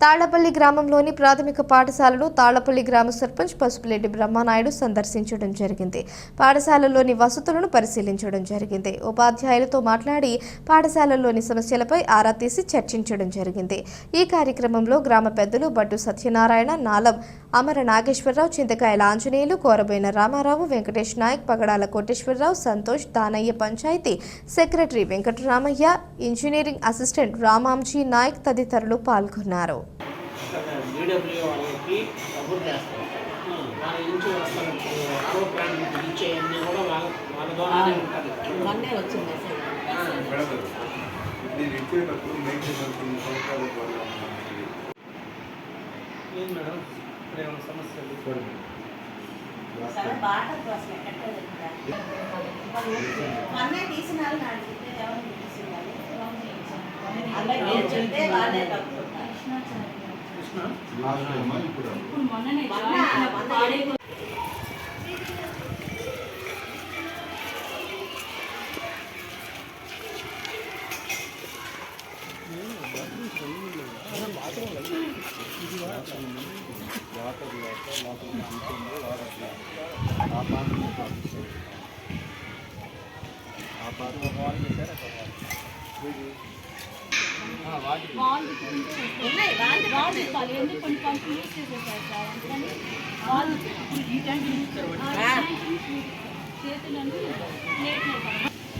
తాళ్లపల్లి గ్రామంలోని ప్రాథమిక పాఠశాలను తాళ్లపల్లి గ్రామ సర్పంచ్ పసుపులేటి బ్రహ్మనాయుడు సందర్శించడం జరిగింది. పాఠశాలలోని వసతులను పరిశీలించడం జరిగింది. ఉపాధ్యాయులతో మాట్లాడి పాఠశాలలోని సమస్యలపై ఆరా తీసి చర్చించడం జరిగింది. ఈ కార్యక్రమంలో గ్రామ పెద్దలు బట్టు Satyanarayana, Nalam Amara Nageswararao, Chintakayala Anjaneyulu, Koraboina Ramarao, Venkatesh Nayak, Pagadala Koteswararao, Santosh, Danayya, panchayati secretary Venkataramayya, engineering assistant Ramanji Nayak తదితరులు పాల్గొన్నారు.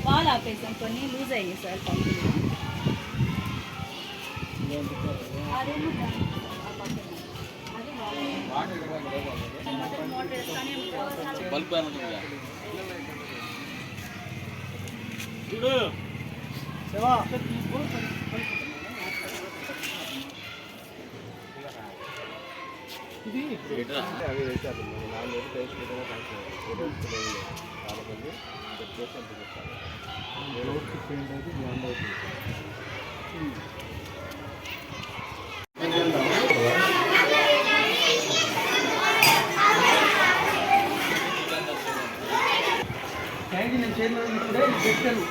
వాళ్ళు ఆపేసాం, కొన్ని లూజ్ అయ్యాయి సార్ పంపులు. నేను చైర్మన్ ఇప్పుడే పెట్టాను.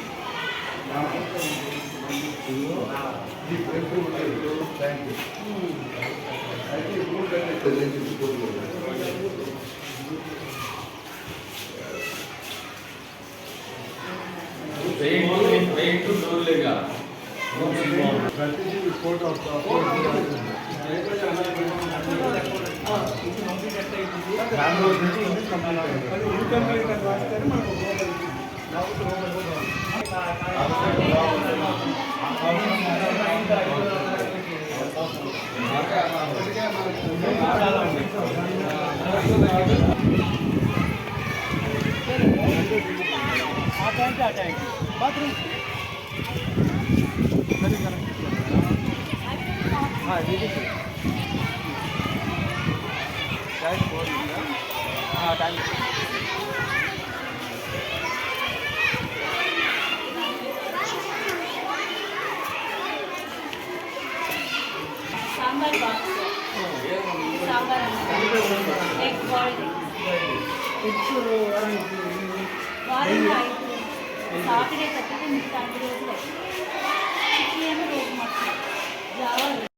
Bathroom sambar box, sambar egg boil, వారంలో 5 సాటర్డే తప్పితే మీకు 5 రోజులు, రోజు మొత్తం జావా.